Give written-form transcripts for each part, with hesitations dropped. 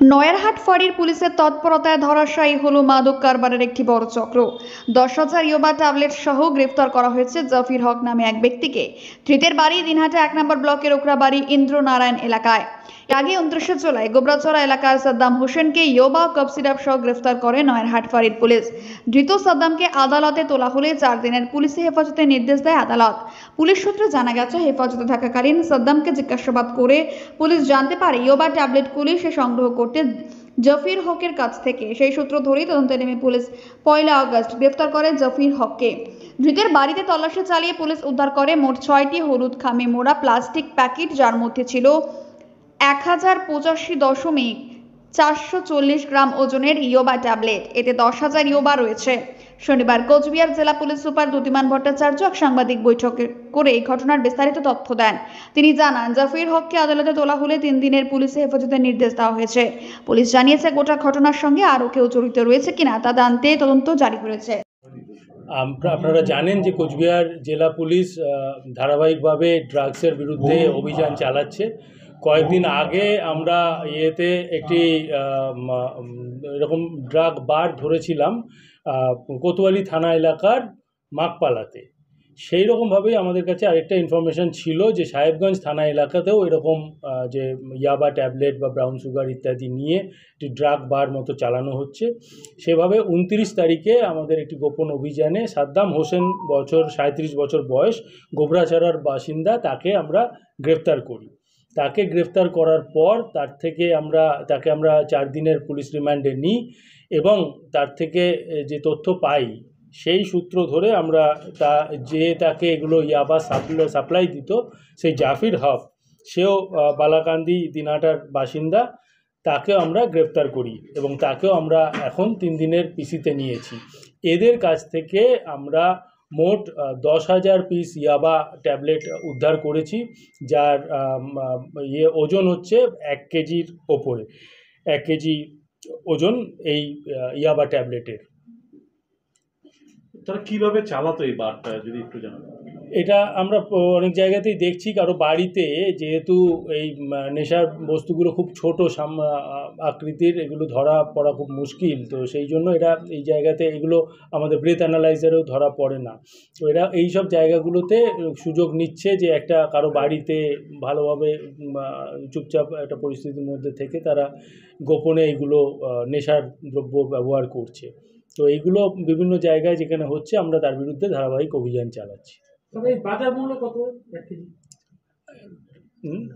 নয়ারহাট ফাঁড়ির পুলিশের তৎপরতায় ধরাশায়ী হলো মাদক কারবারের একটি বড় চক্র। 10,000 ইয়াবা ট্যাবলেট সহ গ্রেফতার করা হয়েছে জাফির হক নামে এক ব্যক্তিকে। ধৃতের বাড়ি দিনহাটা 1 নম্বর ব্লকের ওকরাবাড়ি ইন্দ্রনারায়ণ এলাকায়। আগে 29 জুলাই গোবরাচড়া এলাকার সাদ্দাম হোসেনকে ইয়াবা কাপ সিরাপ সহ গ্রেফতার করে নয়ারহাট ফাঁড়ির পুলিশ। ধৃত সাদ্দামকে আদালতে তোলা হলে 4 দিনের পুলিশি হেফাজতে নির্দেশ দেয় আদালত। পুলিশ সূত্রে জানা গেছে, হেফাজতে থাকাকালীন সাদ্দামকে জিজ্ঞাসাবাদ করে পুলিশ জানতে পারে ইয়াবা ট্যাবলেটগুলি সে সংগ্রহ করতে জাফির হকের কাছ থেকে। সেই সূত্র ধরেই তদন্তে নেমে পুলিশ 1 আগস্ট গ্রেফতার করে জাফির হককে। ধৃতের বাড়িতে তল্লাশি চালিয়ে পুলিশ উদ্ধার করে মোট 6টি হলুদ খামে মোড়া প্লাস্টিক প্যাকেট, যার মধ্যে ছিল 1085.440 গ্রাম ওজনের ইয়াবা ট্যাবলেট। এতে 10,000 ইয়াবা রয়েছে। শনিবার কোচবিহার জেলা পুলিশ সুপার দ্যুতিমান ভট্টাচার্য এক সাংবাদিক বৈঠক করে এই ঘটনার বিস্তারিত তথ্য দেন। তিনি জানান, জাফির হককে আদালতে তোলা হলে 3 দিনের পুলিশি হেফাজতের নির্দেশ দেওয়া হয়েছে। পুলিশ জানিয়েছে, গোটা ঘটনার সঙ্গে আরও কেউ জড়িত রয়েছে কিনা তা জানতে তদন্ত জারি করেছে। আপনারা জানেন যে কোচবিহার জেলা পুলিশ ধারাবাহিকভাবে ড্রাগসের বিরুদ্ধে অভিযান চালাচ্ছে। কয়েকদিন আগে আমরা একটি এরকম ড্রাগ বার ধরেছিলাম কোতোয়ালি থানা এলাকার মাকপালাতে। সেই রকমভাবেই আমাদের কাছে আরেকটা ইনফরমেশন ছিল যে সাহেবগঞ্জ থানা এলাকাতেও এরকম যে ইয়াবা ট্যাবলেট বা ব্রাউন সুগার ইত্যাদি নিয়ে একটি ড্রাগ বার মতো চালানো হচ্ছে। সেভাবে 29 তারিখে আমাদের একটি গোপন অভিযানে সাদ্দাম হোসেন 37 বছর বয়স, গোবরাচড়ার বাসিন্দা, তাকে আমরা গ্রেফতার করি। তাকে গ্রেফতার করার পর তাকে আমরা 4 দিনের পুলিশ রিমান্ডে নিই এবং তার থেকে যে তথ্য পাই সেই সূত্র ধরে আমরা তাকে এগুলো ইয়াবা সাপ্লাই দিত, সেই জাফির হক, সেও বালাকান্দি দিনহাটার বাসিন্দা, তাকেও আমরা গ্রেফতার করি এবং তাকেও আমরা এখন 3 দিনের পিসিতে নিয়েছি। এদের কাছ থেকে আমরা মোট 10,000 পিস ইয়াবা ট্যাবলেট উদ্ধার করেছি, যার ওজন হচ্ছে 1 কেজির ওপরে। 1 কেজি ওজন এই ইয়াবা ট্যাবলেটের। তারা কিভাবে চালাতো এই বারটা যদি একটু জানাবেন? এটা আমরা অনেক জায়গাতেই দেখছি, কারো বাড়িতে, যেহেতু এই নেশার বস্তুগুলো খুব ছোট আকৃতির, এগুলো ধরা পড়া খুব মুশকিল, তো সেই জন্য এই জায়গাতে এগুলো আমাদের ব্রেথ অ্যানালাইজারেও ধরা পড়ে না। তো এই সব জায়গাগুলোতে সুযোগ নিচ্ছে যে একটা কারো বাড়িতে ভালোভাবে চুপচাপ একটা পরিস্থিতির মধ্যে থেকে তারা গোপনে এগুলো নেশার দ্রব্য ব্যবহার করছে। তো এইগুলো বিভিন্ন জায়গায় যেখানে হচ্ছে আমরা তার বিরুদ্ধে ধারাবাহিক অভিযান চালাচ্ছি। বাজার মূল্য কত?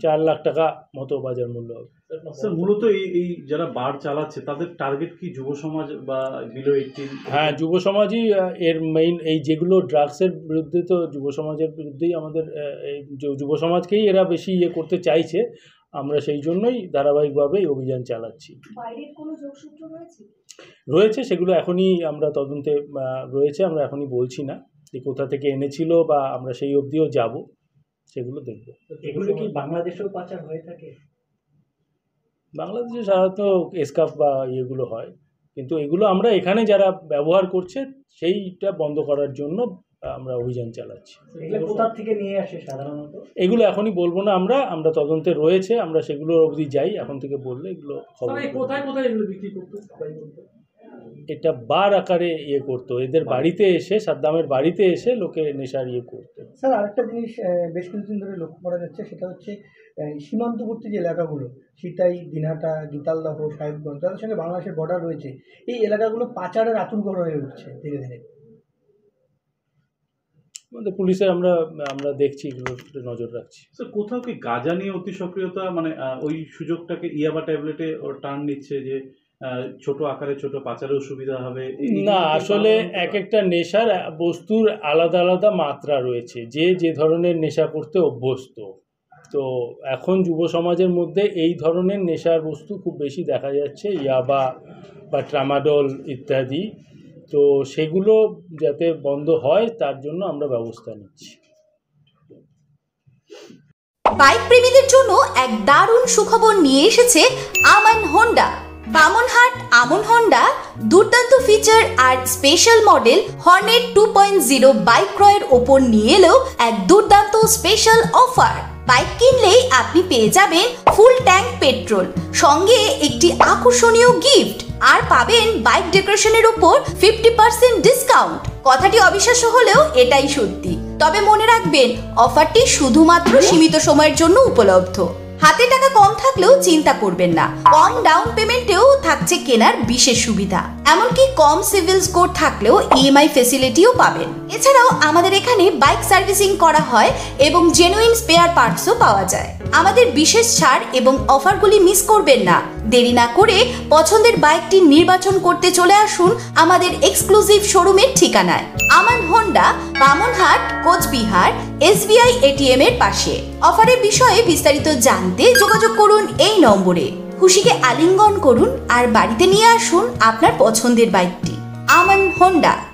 4 লাখ টাকা মতো বাজার মূল্য হবে। স্যার, মূলত এই যারা বার চালাচ্ছে তাদের টার্গেট কি যুব সমাজ বা বিলো 18? হ্যাঁ, যুব সমাজই এর মেইন। এই যেগুলো ড্রাগসের বিরুদ্ধে, তো যুব সমাজের বিরুদ্ধেই আমাদের এই যুব সমাজকেই এরা বেশি করতে চাইছে। আমরা সেই জন্যই ধারাবাহিকভাবে এই অভিযান চালাচ্ছি। বাইরের কোনো যোগসূত্র রয়েছে, সেগুলো এখনই আমরা তদন্তে রয়েছে, আমরা এখনই বলছি না যে কোথা থেকে এনেছিল, বা আমরা সেই অবধিও যাব, সেগুলো দেখব। এগুলো কি বাংলাদেশেও পাচার হয়ে থাকে? বাংলাদেশে সাধারণত এসকাফ বা ইয়েগুলো হয়, কিন্তু এগুলো আমরা এখানে যারা ব্যবহার করছে সেইটা বন্ধ করার জন্য আমরা অভিযান চালাচ্ছি। এগুলো কোথা থেকে নিয়ে আসে সাধারণত? এগুলো এখনই বলবো না, আমরা তদন্তে রয়েছে, আমরা সেগুলোর অবধি যাই। এখন থেকে বললে এগুলো খবর। কোথায় এগুলো বিক্রি করতে? এটা বার আকারে করতো, এদের বাড়িতে এসে, সাদ্দামের বাড়িতে এসে লোকে নেশার করতো। স্যার, আরেকটা জিনিস বেশ কিছুদিন ধরে লক্ষ্য করা যাচ্ছে, সেটা হচ্ছে সীমান্তবর্তী যে এলাকাগুলো, সিতাই, দিনহাটা, গীতালদহ, সাহেবগঞ্জ, তাদের সঙ্গে বাংলাদেশের বর্ডার রয়েছে, এই এলাকাগুলো পাচারের আতুরঘর হয়ে উঠছে ধীরে ধীরে। আমাদের পুলিশের আমরা দেখছি, এগুলো নজর রাখছি। স্যার, কোথাও কি গাঁজা নিয়ে অতি সক্রিয়তা, মানে ওই সুযোগটাকে ইয়াবা ট্যাবলেটে টার্ন নিচ্ছে যে ছোট আকারে ছোট পাচারেও সুবিধা হবে? না, আসলে এক একটা নেশার বস্তুর আলাদা আলাদা মাত্রা রয়েছে, যে ধরনের নেশা করতে অভ্যস্ত। তো এখন যুব সমাজের মধ্যে এই ধরনের নেশার বস্তু খুব বেশি দেখা যাচ্ছে, ইয়াবা বা ট্রামাডল ইত্যাদি। তো সেগুলো যাতে বন্ধ হয় তার জন্য আমরা ব্যবস্থা নিচ্ছি। বাইক প্রেমীদের জন্য এক দারুণ সুখবর নিয়ে এসেছে আমান হোন্ডা। বামনহাট আমন হোন্ডা দুর্দান্ত ফিচার আর স্পেশাল মডেল হর্নেট 2.0 বাইক ক্রয়ের ওপর নিয়ে এলো এক দুর্দান্ত স্পেশাল অফার। বাইক কিনলেই আপনি পেয়ে যাবেন ফুল ট্যাঙ্ক পেট্রোল, সঙ্গে একটি আকর্ষণীয় গিফট, আর পাবেন বাইক ডেকোরেশনের উপর 50% ডিসকাউন্ট। কথাটি অবিশ্বাস্য হলেও এটাই সত্যি। তবে মনে রাখবেন, অফারটি শুধুমাত্র সীমিত সময়ের জন্য উপলব্ধ। হাতে টাকা কম থাকলেও চিন্তা করবেন না, কম ডাউন পেমেন্টেও থাকছে কেনার বিশেষ সুবিধা। এমনকি কম সিভিল স্কোর থাকলেও ইএমআই ফেসিলিটিও পাবেন। এছাড়াও আমাদের এখানে বাইক সার্ভিসিং করা হয় এবং জেনুইন স্পেয়ার পার্টসও পাওয়া যায়। আমাদের বিশেষ ছাড় এবং অফারগুলি মিস করবেন না। দেরি না করে পছন্দের বাইকটি নির্বাচন করতে চলে আসুন আমাদের এক্সক্লুসিভ শোরুমের ঠিকানায়, Aman Honda, Bamanhat, Cooch Behar, SBI ATM এর পাশে। অফারের বিষয়ে বিস্তারিত জানতে যোগাযোগ করুন এই নম্বরে। খুশিকে আলিঙ্গন করুন আর বাড়িতে নিয়ে আসুন আপনার পছন্দের বাইকটি। আমান হোন্ডা।